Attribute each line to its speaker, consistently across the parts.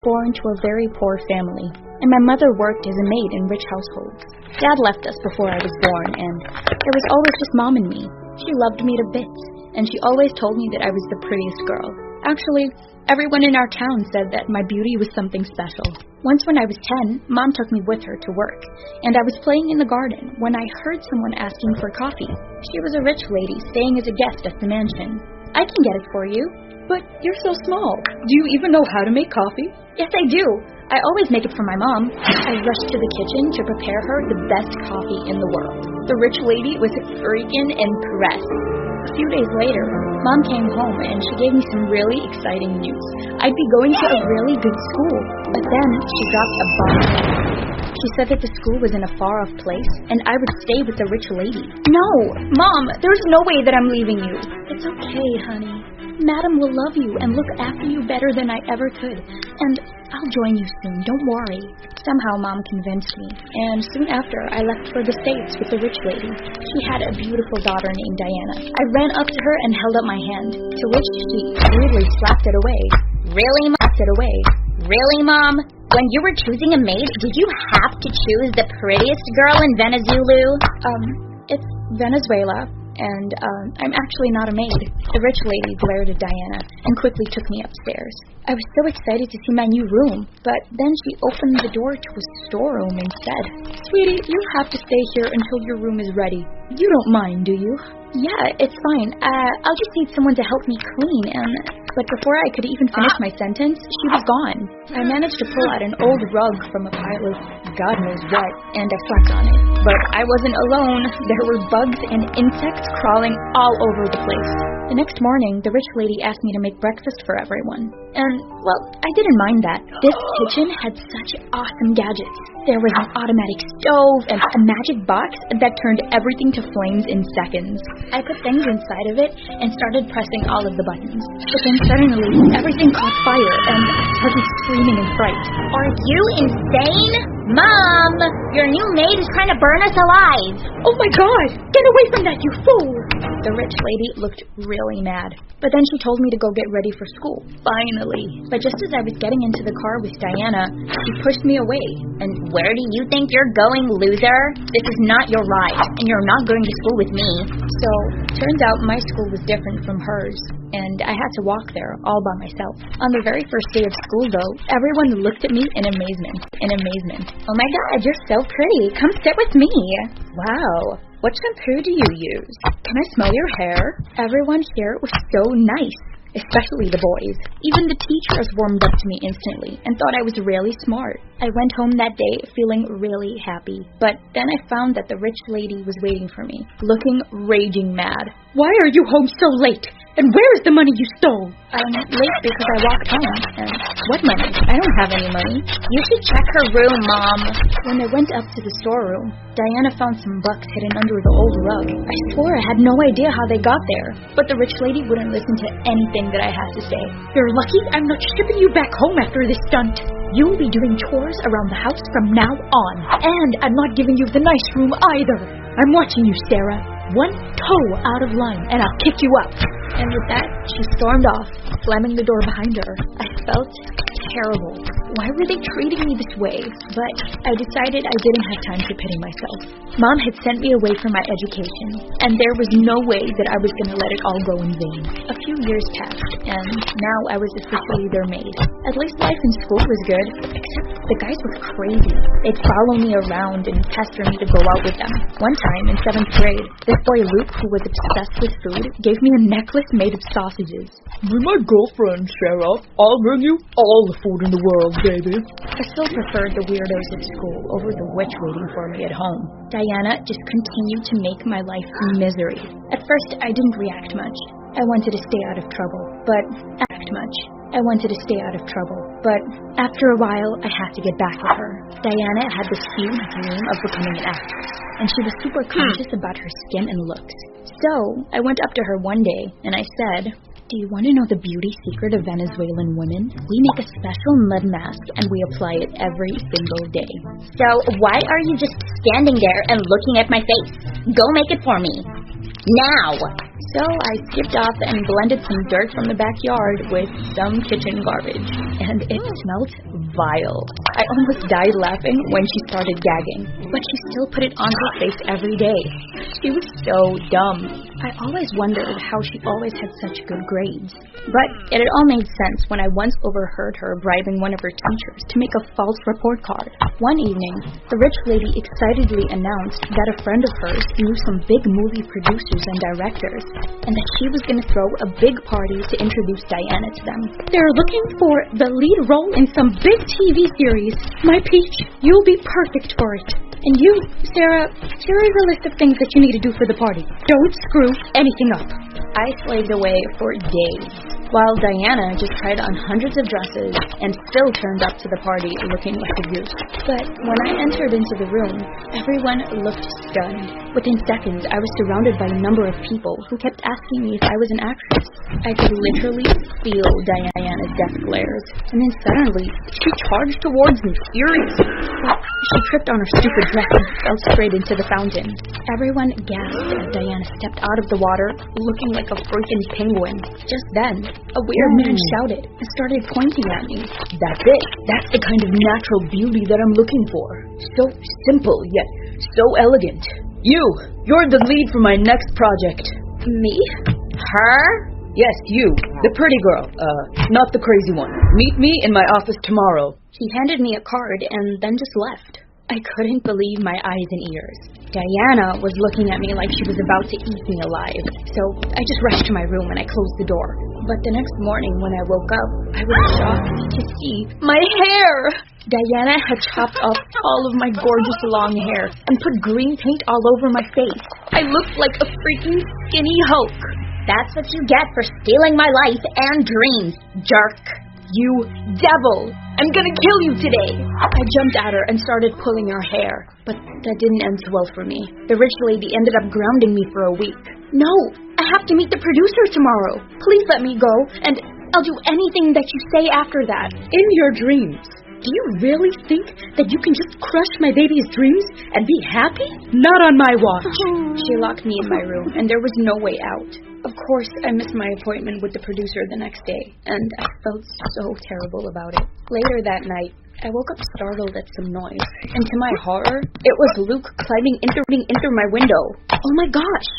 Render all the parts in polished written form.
Speaker 1: born to a very poor family, and my mother worked as a maid in rich households. Dad left us before I was born, and it was always just Mom and me. She loved me to bits, and she always told me that I was the prettiest girl. Actually, everyone in our town said that my beauty was something special. Once when I was 10, Mom took me with her to work, and I was playing in the garden when I heard someone asking for coffee. She was a rich lady staying as a guest at the mansion. "I can get it for you." "But you're so small. Do you even know how to make coffee?" "Yes, I do. I always make it for my mom." I rushed to the kitchen to prepare her the best coffee in the world. The rich lady was freaking impressed. A few days later, Mom came home and she gave me some really exciting news. I'd be going to a really good school, but then she dropped a bomb. She said that the school was in a far-off place and I would stay with the rich lady. "No, Mom, there's no way that I'm leaving you." "It's okay, honey. Madam will love you and look after you better than I ever could. And I'll join you soon, don't worry." Somehow Mom convinced me, and soon after I left for the States with the rich lady. She had a beautiful daughter named Diana. I ran up to her and held up my hand, to which she rudely slapped it away. "Really, Mom?" Slapped it away. "Really, Mom? When you were choosing a maid, did you have to choose the prettiest girl in Venezuela?" It's Venezuela. And I'm actually not a maid." The rich lady glared at Diana and quickly took me upstairs. I was so excited to see my new room, but then she opened the door to a storeroom and said, "Sweetie, you have to stay here until your room is ready. You don't mind, do you?" "Yeah, it's fine. I'll just need someone to help me clean," But before I could even finish my sentence, she was gone. I managed to pull out an old rug from a pile of God knows what, and I slept on it. But I wasn't alone. There were bugs and insects crawling all over the place. The next morning, the rich lady asked me to make breakfast for everyone. And, well, I didn't mind that. This kitchen had such awesome gadgets. There was an automatic stove and a magic box that turned everything to flames in seconds. I put things inside of it and started pressing all of the buttons. But then suddenly, everything caught fire and I started screaming in fright. "Are you insane? Mom, your new maid is trying to burn us alive." "Oh my God! Get away from that, you fool!" The rich lady looked really mad. But then she told me to go get ready for school. Finally. But just as I was getting into the car with Diana, she pushed me away. "And where do you think you're going, loser? This is not your ride, and you're not going to school with me." So, turns out my school was different from hers, and I had to walk there all by myself. On the very first day of school, though, everyone looked at me in amazement. "Oh my God, you're so pretty. Come sit with me." "Wow. What shampoo do you use? Can I smell your hair?" Everyone here was so nice, especially the boys. Even the teachers warmed up to me instantly and thought I was really smart. I went home that day feeling really happy, but then I found that the rich lady was waiting for me, looking raging mad. "Why are you home so late? And where is the money you stole?" "I'm late because I walked home." "And what money? I don't have any money." "You should check her room, Mom." When I went up to the storeroom, Diana found some bucks hidden under the old rug. I swore I had no idea how they got there, but the rich lady wouldn't listen to anything that I had to say. "You're lucky I'm not shipping you back home after this stunt. You'll be doing chores around the house from now on. And I'm not giving you the nice room either. I'm watching you, Sarah. One toe out of line, and I'll kick you out." And with that, she stormed off, slamming the door behind her. I felt terrible. Why were they treating me this way? But I decided I didn't have time to pity myself. Mom had sent me away for my education, and there was no way that I was going to let it all go in vain. A few years passed, and now I was officially their maid. At least life in school was good, except the guys were crazy. They'd follow me around and pester me to go out with them. One time, in 7th grade, this boy Luke, who was obsessed with food, gave me a necklace made of sausages.
Speaker 2: "Be my girlfriend, Sarah. I'll bring you all the food in the world, baby."
Speaker 1: I still preferred the weirdos at school over the witch waiting for me at home. Diana just continued to make my life misery. At first, I didn't react much. I wanted to stay out of trouble, but after a while, I had to get back at her. Diana had this huge dream of becoming an actress, and she was super conscious about her skin and looks. So, I went up to her one day, and I said, "Do you want to know the beauty secret of Venezuelan women? We make a special mud mask, and we apply it every single day." "So, why are you just standing there and looking at my face? Go make it for me. Now!" So I skipped off and blended some dirt from the backyard with some kitchen garbage. And it smelled vile. I almost died laughing when she started gagging. But she still put it on her face every day. She was so dumb. I always wondered how she always had such good grades. But it all made sense when I once overheard her bribing one of her teachers to make a false report card. One evening, the rich lady excitedly announced that a friend of hers knew some big movie producers and directors, and that she was going to throw a big party to introduce Diana to them. They're looking for the lead role in some big TV series. My peach, you'll be perfect for it. And you, Sarah, here is a list of things that you need to do for the party. Don't screw anything up. I slaved away for days, while Diana just tried on hundreds of dresses and still turned up to the party looking like a goose. But when I entered into the room, everyone looked stunned. Within seconds, I was surrounded by a number of people who kept asking me if I was an actress. I could literally feel Diana's death glares, and then suddenly, she charged towards me furiously. But she tripped on her stupid dress and fell straight into the fountain. Everyone gasped as Diana stepped out of the water, looking like a freaking penguin. Just then, a weird man shouted and started pointing at me.
Speaker 2: That's it. That's the kind of natural beauty that I'm looking for. So simple, yet so elegant. You're the lead for my next project.
Speaker 1: Me? Her?
Speaker 2: Yes, you. The pretty girl. Not the crazy one. Meet me in my office tomorrow.
Speaker 1: He handed me a card and then just left. I couldn't believe my eyes and ears. Diana was looking at me like she was about to eat me alive. So I just rushed to my room and I closed the door. But the next morning when I woke up, I was shocked to see my hair! Diana had chopped off all of my gorgeous long hair and put green paint all over my face. I looked like a freaking skinny Hulk. That's what you get for stealing my life and dreams, jerk. You devil! I'm gonna kill you today! I jumped at her and started pulling her hair, but that didn't end so well for me. The rich lady ended up grounding me for a week. No! I have to meet the producer tomorrow. Please let me go, and I'll do anything that you say after that.
Speaker 2: In your dreams. Do you really think that you can just crush my baby's dreams and be happy? Not on my watch.
Speaker 1: She locked me in my room, and there was no way out. Of course, I missed my appointment with the producer the next day, and I felt so terrible about it. Later that night, I woke up startled at some noise, and to my horror, it was Luke climbing into my window. Oh my gosh!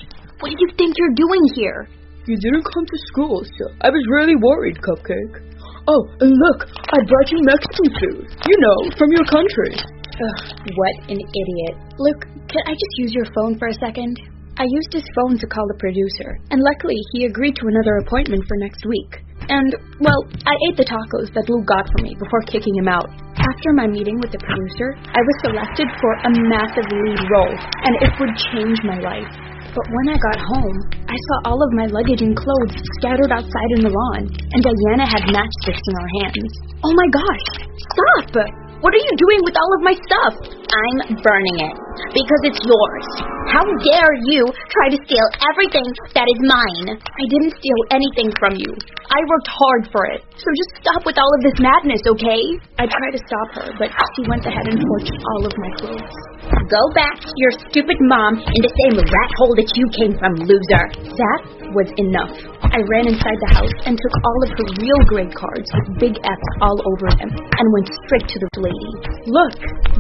Speaker 1: What do you think you're doing here?
Speaker 2: You didn't come to school, so I was really worried, Cupcake. Oh, and look, I brought you Mexican food. You know, from your country.
Speaker 1: Ugh, what an idiot. Luke, could I just use your phone for a second? I used his phone to call the producer, and luckily he agreed to another appointment for next week. And, well, I ate the tacos that Luke got for me before kicking him out. After my meeting with the producer, I was selected for a massive lead role, and it would change my life. But when I got home, I saw all of my luggage and clothes scattered outside in the lawn, and Diana had matchsticks in her hands. Oh my gosh! Stop! What are you doing with all of my stuff? I'm burning it, because it's yours. How dare you try to steal everything that is mine? I didn't steal anything from you. I worked hard for it. So just stop with all of this madness, okay? I tried to stop her, but she went ahead and torched all of my clothes. Go back to your stupid mom in the same rat hole that you came from, loser. That was enough. I ran inside the house and took all of her real grade cards with big F's all over them and went straight to the lady. Look,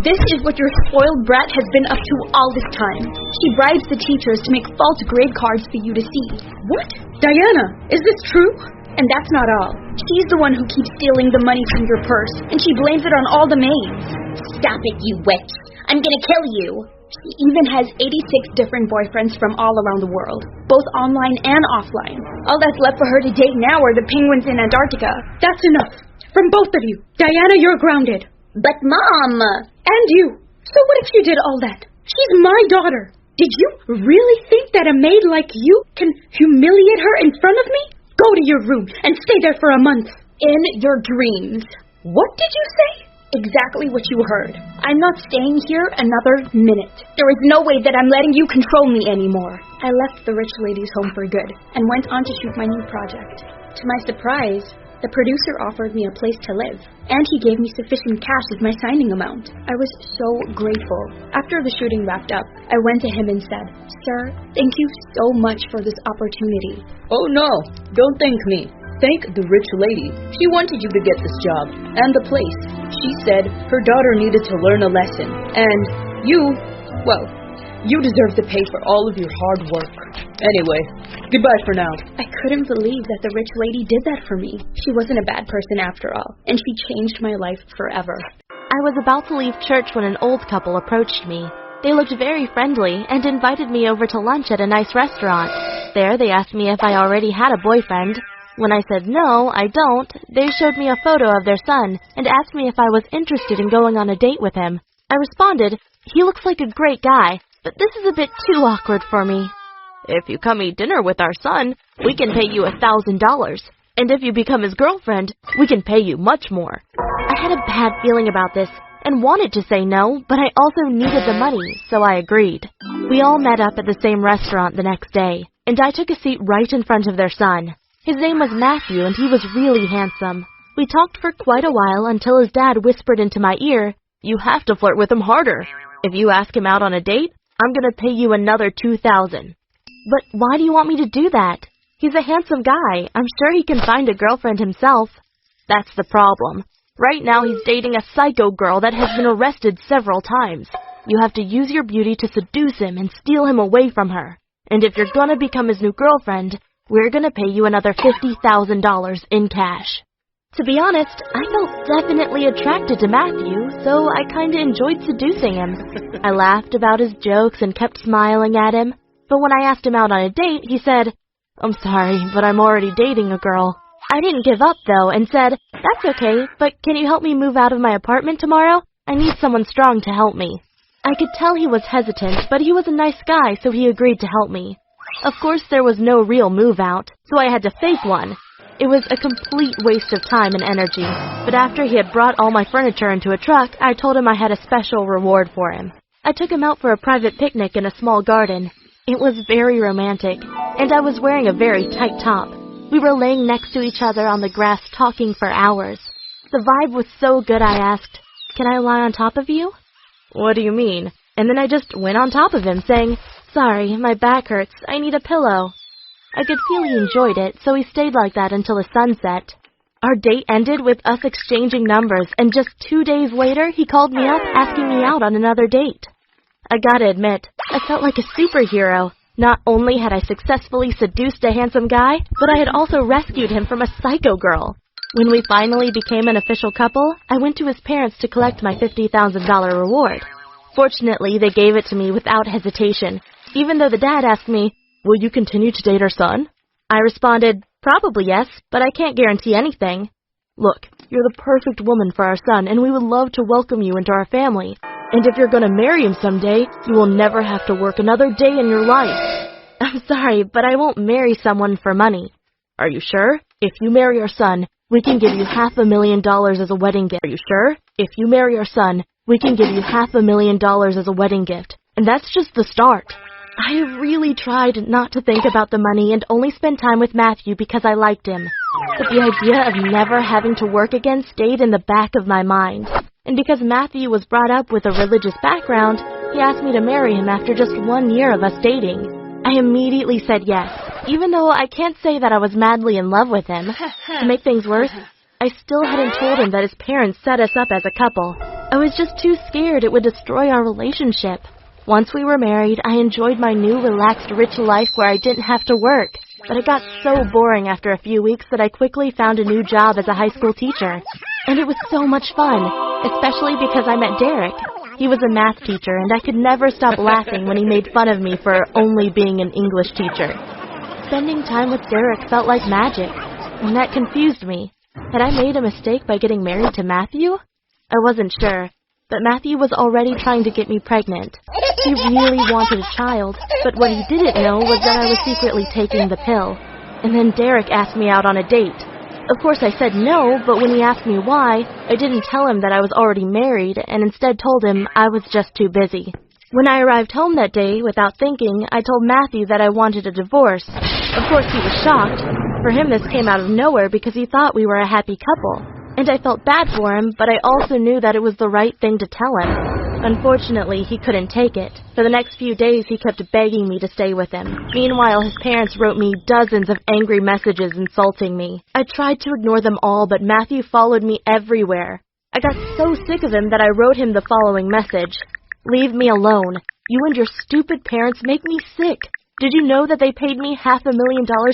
Speaker 1: this is what your spoiled brat has been up to all this time. She bribes the teachers to make false grade cards for you to see.
Speaker 2: What? Diana, is this true?
Speaker 1: And that's not all. She's the one who keeps stealing the money from your purse, and she blames it on all the maids. Stop it, you witch. I'm gonna kill you. She even has 86 different boyfriends from all around the world, both online and offline. All that's left for her to date now are the penguins in Antarctica.
Speaker 2: That's enough. From both of you. Diana, you're grounded.
Speaker 1: But Mom!
Speaker 2: And you. So what if you did all that? She's my daughter. Did you really think that a maid like you can humiliate her in front of me? Go to your room and stay there for a month.
Speaker 1: In your dreams.
Speaker 2: What did you say?
Speaker 1: Exactly what you heard. I'm not staying here another minute. There is no way that I'm letting you control me anymore. I left the rich lady's home for good and went on to shoot my new project. To my surprise,
Speaker 2: The producer offered me a place to live, and he gave me sufficient cash as my signing amount. I was so grateful. After the shooting wrapped up, I went to him and said, "Sir, thank you so much for this opportunity."
Speaker 3: "Oh no, don't thank me. Thank the rich lady. She wanted you to get this job and the place. She said her daughter needed to learn a lesson, and you deserve to pay for all of your hard work. Anyway, goodbye for now."
Speaker 2: I couldn't believe that the rich lady did that for me. She wasn't a bad person after all, and she changed my life forever.
Speaker 4: I was about to leave church when an old couple approached me. They looked very friendly and invited me over to lunch at a nice restaurant. There, they asked me if I already had a boyfriend. When I said no, I don't, they showed me a photo of their son and asked me if I was interested in going on a date with him. I responded, "He looks like a great guy, but this is a bit too awkward for me. If you come eat dinner with our son, we can pay you $1,000. And if you become his girlfriend, we can pay you much more." I had a bad feeling about this and wanted to say no, but I also needed the money, so I agreed. We all met up at the same restaurant the next day, and I took a seat right in front of their son. His name was Matthew, and he was really handsome. We talked for quite a while until his dad whispered into my ear, "You have to flirt with him harder. If you ask him out on a date, I'm going to pay you another $2,000. "But why do you want me to do that? He's a handsome guy. I'm sure he can find a girlfriend himself." "That's the problem. Right now he's dating a psycho girl that has been arrested several times. You have to use your beauty to seduce him and steal him away from her. And if you're going to become his new girlfriend, we're going to pay you another $50,000 in cash." To be honest, I felt definitely attracted to Matthew, so I kinda enjoyed seducing him. I laughed about his jokes and kept smiling at him, but when I asked him out on a date, he said, "I'm sorry, but I'm already dating a girl." I didn't give up, though, and said, "That's okay, but can you help me move out of my apartment tomorrow? I need someone strong to help me." I could tell he was hesitant, but he was a nice guy, so he agreed to help me. Of course, there was no real move-out, so I had to fake one. It was a complete waste of time and energy, but after he had brought all my furniture into a truck, I told him I had a special reward for him. I took him out for a private picnic in a small garden. It was very romantic, and I was wearing a very tight top. We were laying next to each other on the grass talking for hours. The vibe was so good I asked, "Can I lie on top of you?" "What do you mean?" And then I just went on top of him, saying, "Sorry, my back hurts. I need a pillow." I could feel he enjoyed it, so he stayed like that until the sun set. Our date ended with us exchanging numbers, and just 2 days later, he called me up asking me out on another date. I gotta admit, I felt like a superhero. Not only had I successfully seduced a handsome guy, but I had also rescued him from a psycho girl. When we finally became an official couple, I went to his parents to collect my $50,000 reward. Fortunately, they gave it to me without hesitation, even though the dad asked me, "Will you continue to date our son?" I responded, "Probably yes, but I can't guarantee anything." "Look, you're the perfect woman for our son, and we would love to welcome you into our family. And if you're going to marry him someday, you will never have to work another day in your life." "I'm sorry, but I won't marry someone for money." "Are you sure? If you marry our son, we can give you $500,000 as a wedding gift." "Are you sure? If you marry our son, we can give you $500,000 as a wedding gift. And that's just the start." I really tried not to think about the money and only spend time with Matthew because I liked him. But the idea of never having to work again stayed in the back of my mind. And because Matthew was brought up with a religious background, he asked me to marry him after just 1 year of us dating. I immediately said yes, even though I can't say that I was madly in love with him. To make things worse, I still hadn't told him that his parents set us up as a couple. I was just too scared it would destroy our relationship. Once we were married, I enjoyed my new relaxed rich life where I didn't have to work. But it got so boring after a few weeks that I quickly found a new job as a high school teacher. And it was so much fun, especially because I met Derek. He was a math teacher, and I could never stop laughing when he made fun of me for only being an English teacher. Spending time with Derek felt like magic, and that confused me. Had I made a mistake by getting married to Matthew? I wasn't sure. But Matthew was already trying to get me pregnant. He really wanted a child, but what he didn't know was that I was secretly taking the pill. And then Derek asked me out on a date. Of course I said no, but when he asked me why, I didn't tell him that I was already married, and instead told him I was just too busy. When I arrived home that day, without thinking, I told Matthew that I wanted a divorce. Of course he was shocked, For him, this came out of nowhere because he thought we were a happy couple. And I felt bad for him, but I also knew that it was the right thing to tell him. Unfortunately, he couldn't take it. For the next few days, he kept begging me to stay with him. Meanwhile, his parents wrote me dozens of angry messages insulting me. I tried to ignore them all, but Matthew followed me everywhere. I got so sick of him that I wrote him the following message. Leave me alone. You and your stupid parents make me sick. Did you know that they paid me $500,000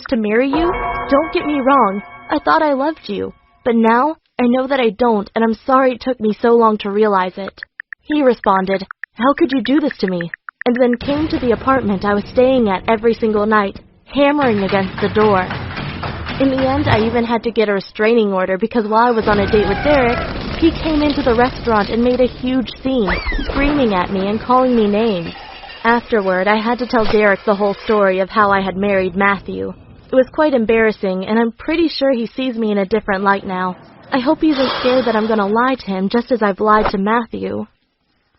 Speaker 4: to marry you? Don't get me wrong. I thought I loved you. But now, I know that I don't, and I'm sorry it took me so long to realize it. He responded, how could you do this to me? And then came to the apartment I was staying at every single night, hammering against the door. In the end, I even had to get a restraining order because while I was on a date with Derek, he came into the restaurant and made a huge scene, screaming at me and calling me names. Afterward, I had to tell Derek the whole story of how I had married Matthew. It was quite embarrassing, and I'm pretty sure he sees me in a different light now. I hope he isn't scared that I'm going to lie to him just as I've lied to Matthew.